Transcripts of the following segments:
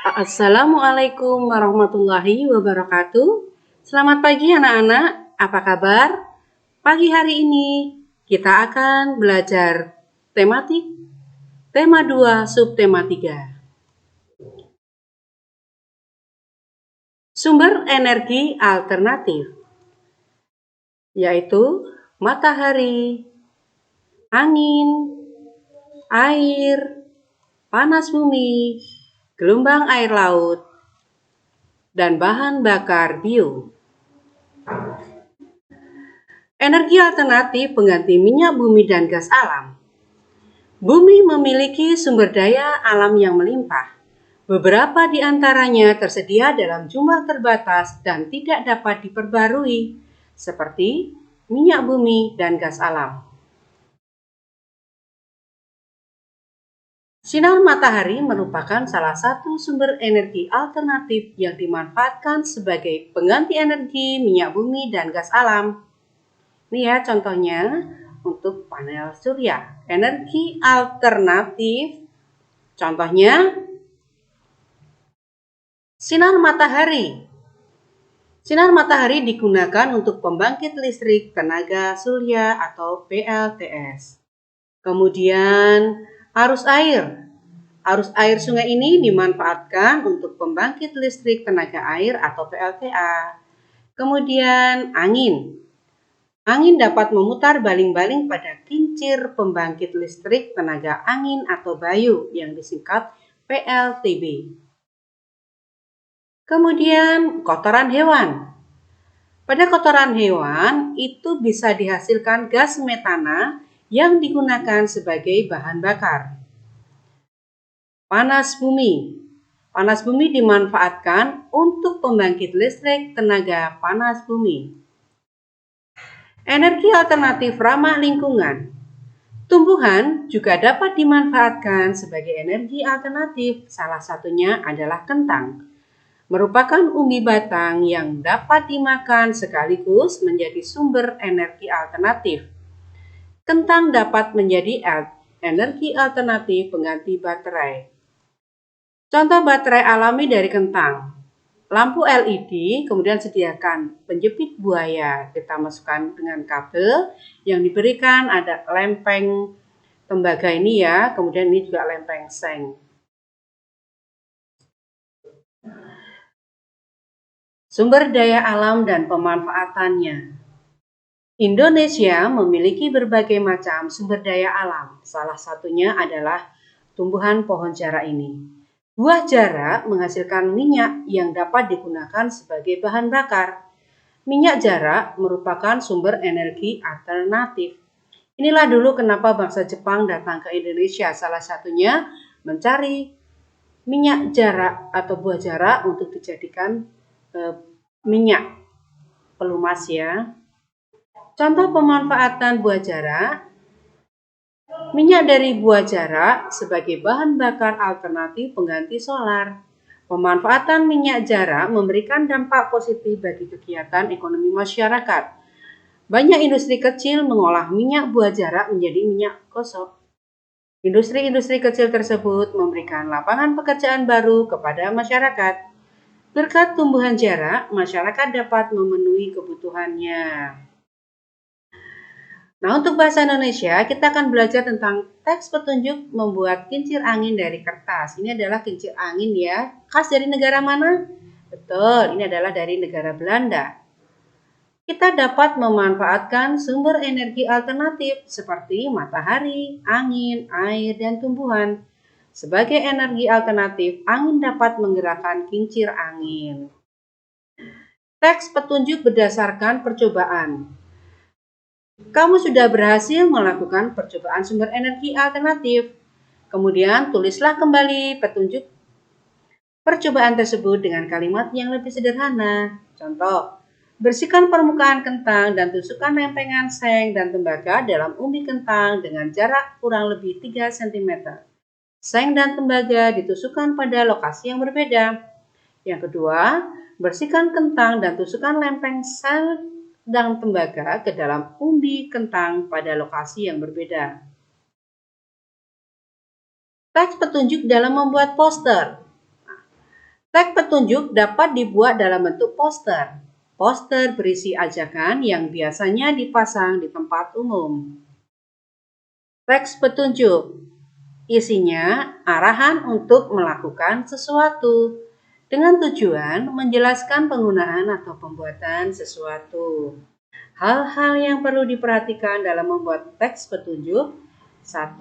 Assalamualaikum warahmatullahi wabarakatuh. Selamat pagi anak-anak, apa kabar? Pagi hari ini kita akan belajar tematik, tema 2, subtema 3. Sumber energi alternatif, yaitu matahari, angin, air, panas bumi, gelombang air laut, dan bahan bakar bio. Energi alternatif pengganti minyak bumi dan gas alam. Bumi memiliki sumber daya alam yang melimpah. Beberapa di antaranya tersedia dalam jumlah terbatas dan tidak dapat diperbarui, seperti minyak bumi dan gas alam. Sinar matahari merupakan salah satu sumber energi alternatif yang dimanfaatkan sebagai pengganti energi minyak bumi dan gas alam. Ini ya contohnya untuk panel surya. Energi alternatif, contohnya sinar matahari. Sinar matahari digunakan untuk pembangkit listrik tenaga surya atau PLTS. Kemudian arus air. Arus air sungai ini dimanfaatkan untuk pembangkit listrik tenaga air atau PLTA. Kemudian angin. Angin dapat memutar baling-baling pada kincir pembangkit listrik tenaga angin atau bayu yang disingkat PLTB. Kemudian kotoran hewan. Pada kotoran hewan itu bisa dihasilkan gas metana yang digunakan sebagai bahan bakar. Panas bumi. Panas bumi dimanfaatkan untuk pembangkit listrik tenaga panas bumi. Energi alternatif ramah lingkungan. Tumbuhan juga dapat dimanfaatkan sebagai energi alternatif, salah satunya adalah kentang. Merupakan umbi batang yang dapat dimakan sekaligus menjadi sumber energi alternatif. Kentang dapat menjadi energi alternatif pengganti baterai. Contoh baterai alami dari kentang. Lampu LED, kemudian sediakan penjepit buaya. Kita masukkan dengan kabel yang diberikan ada lempeng tembaga ini ya, kemudian ini juga lempeng seng. Sumber daya alam dan pemanfaatannya. Indonesia memiliki berbagai macam sumber daya alam. Salah satunya adalah tumbuhan pohon jara ini. Buah jara menghasilkan minyak yang dapat digunakan sebagai bahan bakar. Minyak jara merupakan sumber energi alternatif. Inilah dulu kenapa bangsa Jepang datang ke Indonesia. Salah satunya mencari minyak jara atau buah jara untuk dijadikan minyak pelumas ya. Contoh pemanfaatan buah jara. Minyak dari buah jara sebagai bahan bakar alternatif pengganti solar. Pemanfaatan minyak jara memberikan dampak positif bagi kegiatan ekonomi masyarakat. Banyak industri kecil mengolah minyak buah jara menjadi minyak gosok. Industri-industri kecil tersebut memberikan lapangan pekerjaan baru kepada masyarakat. Berkat tumbuhan jara, masyarakat dapat memenuhi kebutuhannya. Nah, untuk bahasa Indonesia, kita akan belajar tentang teks petunjuk membuat kincir angin dari kertas. Ini adalah kincir angin ya. Khas dari negara mana? Betul, ini adalah dari negara Belanda. Kita dapat memanfaatkan sumber energi alternatif seperti matahari, angin, air, dan tumbuhan. Sebagai energi alternatif, angin dapat menggerakkan kincir angin. Teks petunjuk berdasarkan percobaan. Kamu sudah berhasil melakukan percobaan sumber energi alternatif. Kemudian tulislah kembali petunjuk percobaan tersebut dengan kalimat yang lebih sederhana. Contoh, bersihkan permukaan kentang dan tusukkan lempengan seng dan tembaga dalam umbi kentang dengan jarak kurang lebih 3 cm. Seng dan tembaga ditusukkan pada lokasi yang berbeda. Yang kedua, bersihkan kentang dan tusukkan lempeng seng dan tembaga ke dalam umbi kentang pada lokasi yang berbeda. Teks petunjuk dalam membuat poster. Teks petunjuk dapat dibuat dalam bentuk poster. Poster berisi ajakan yang biasanya dipasang di tempat umum. Teks petunjuk isinya arahan untuk melakukan sesuatu dengan tujuan menjelaskan penggunaan atau pembuatan sesuatu. Hal-hal yang perlu diperhatikan dalam membuat teks petunjuk. 1.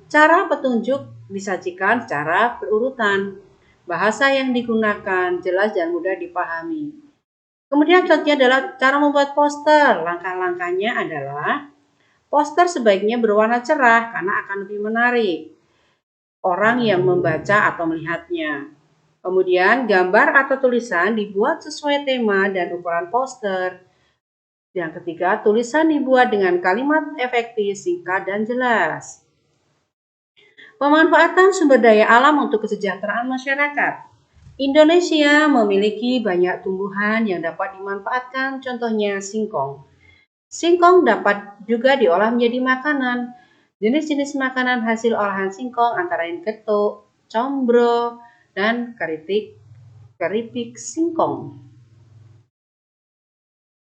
Cara petunjuk disajikan secara berurutan. Bahasa yang digunakan jelas dan mudah dipahami. Kemudian selanjutnya adalah cara membuat poster. Langkah-langkahnya adalah poster sebaiknya berwarna cerah karena akan lebih menarik orang yang membaca atau melihatnya. Kemudian gambar atau tulisan dibuat sesuai tema dan ukuran poster. Yang ketiga, tulisan dibuat dengan kalimat efektif, singkat, dan jelas. Pemanfaatan sumber daya alam untuk kesejahteraan masyarakat. Indonesia memiliki banyak tumbuhan yang dapat dimanfaatkan, contohnya singkong. Singkong dapat juga diolah menjadi makanan. Jenis-jenis makanan hasil olahan singkong antara lain getuk, combro, dan keripik singkong.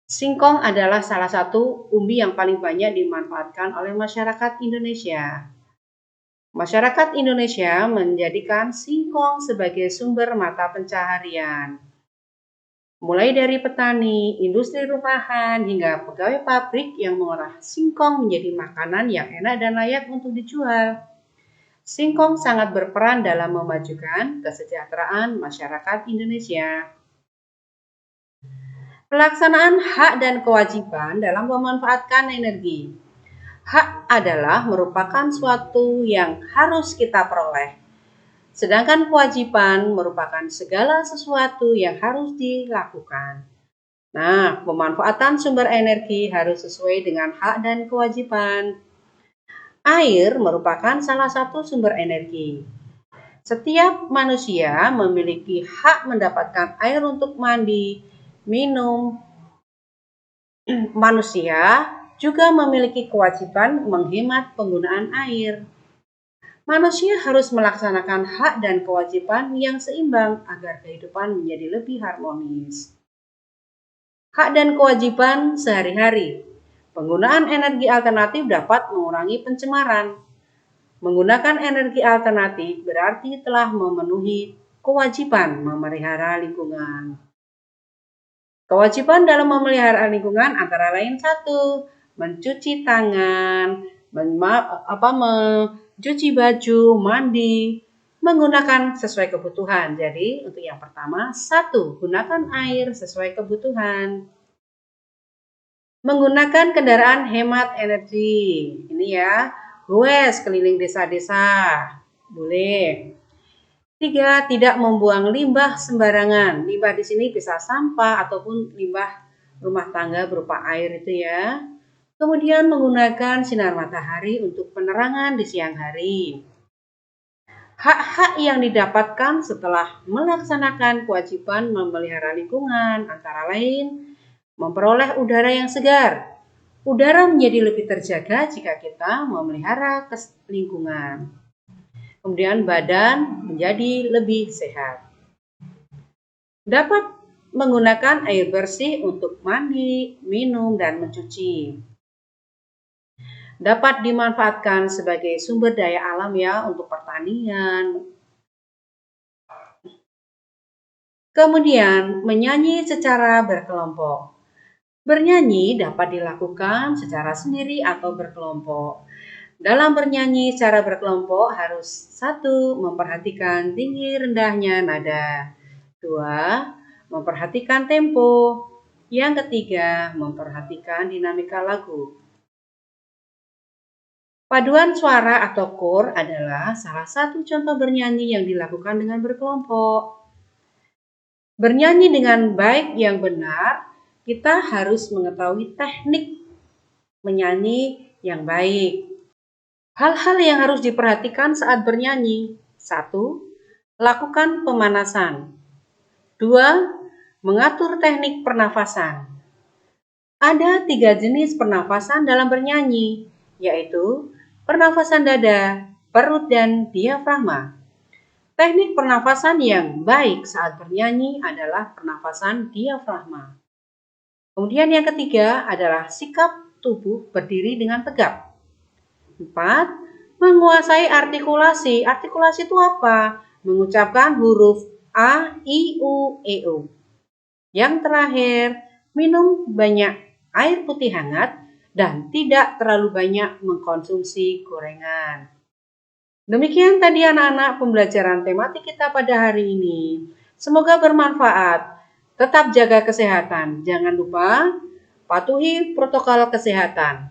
Singkong adalah salah satu umbi yang paling banyak dimanfaatkan oleh masyarakat Indonesia. Masyarakat Indonesia menjadikan singkong sebagai sumber mata pencaharian. Mulai dari petani, industri rumahan, hingga pegawai pabrik yang mengolah singkong menjadi makanan yang enak dan layak untuk dijual. Singkong sangat berperan dalam memajukan kesejahteraan masyarakat Indonesia. Pelaksanaan hak dan kewajiban dalam memanfaatkan energi. Hak adalah merupakan suatu yang harus kita peroleh. Sedangkan kewajiban merupakan segala sesuatu yang harus dilakukan. Nah, pemanfaatan sumber energi harus sesuai dengan hak dan kewajiban. Air merupakan salah satu sumber energi. Setiap manusia memiliki hak mendapatkan air untuk mandi, minum. Manusia juga memiliki kewajiban menghemat penggunaan air. Manusia harus melaksanakan hak dan kewajiban yang seimbang agar kehidupan menjadi lebih harmonis. Hak dan kewajiban sehari-hari. Penggunaan energi alternatif dapat mengurangi pencemaran. Menggunakan energi alternatif berarti telah memenuhi kewajiban memelihara lingkungan. Kewajiban dalam memelihara lingkungan antara lain 1. Mencuci tangan, mencuci baju, mandi, menggunakan sesuai kebutuhan. Jadi untuk yang pertama, 1. Gunakan air sesuai kebutuhan. Menggunakan kendaraan hemat energi. Ini ya, goes keliling desa-desa. Boleh. 3. Tidak membuang limbah sembarangan. Limbah di sini bisa sampah ataupun limbah rumah tangga berupa air itu ya. Kemudian menggunakan sinar matahari untuk penerangan di siang hari. Hak-hak yang didapatkan setelah melaksanakan kewajiban memelihara lingkungan antara lain memperoleh udara yang segar. Udara menjadi lebih terjaga jika kita memelihara lingkungan. Kemudian badan menjadi lebih sehat. Dapat menggunakan air bersih untuk mandi, minum, dan mencuci. Dapat dimanfaatkan sebagai sumber daya alam ya untuk pertanian. Kemudian menyanyi secara berkelompok. Bernyanyi dapat dilakukan secara sendiri atau berkelompok. Dalam bernyanyi secara berkelompok harus 1. Memperhatikan tinggi rendahnya nada. 2. Memperhatikan tempo. Yang ketiga, memperhatikan dinamika lagu. Paduan suara atau kor adalah salah satu contoh bernyanyi yang dilakukan dengan berkelompok. Bernyanyi dengan baik yang benar, kita harus mengetahui teknik menyanyi yang baik. Hal-hal yang harus diperhatikan saat bernyanyi. 1. Lakukan pemanasan. 2. Mengatur teknik pernafasan. Ada 3 jenis pernafasan dalam bernyanyi, yaitu pernafasan dada, perut, dan diafragma. Teknik pernafasan yang baik saat bernyanyi adalah pernafasan diafragma. Kemudian yang ketiga adalah sikap tubuh berdiri dengan tegap. 4. Menguasai artikulasi. Artikulasi itu apa? Mengucapkan huruf A, I, U, E, O. Yang terakhir, minum banyak air putih hangat dan tidak terlalu banyak mengkonsumsi gorengan. Demikian tadi anak-anak pembelajaran tematik kita pada hari ini. Semoga bermanfaat. Tetap jaga kesehatan. Jangan lupa patuhi protokol kesehatan.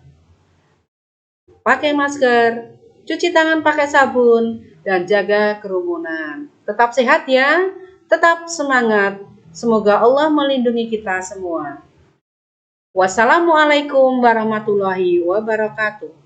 Pakai masker, cuci tangan pakai sabun, dan jaga kerumunan. Tetap sehat ya, tetap semangat. Semoga Allah melindungi kita semua. Wassalamualaikum warahmatullahi wabarakatuh.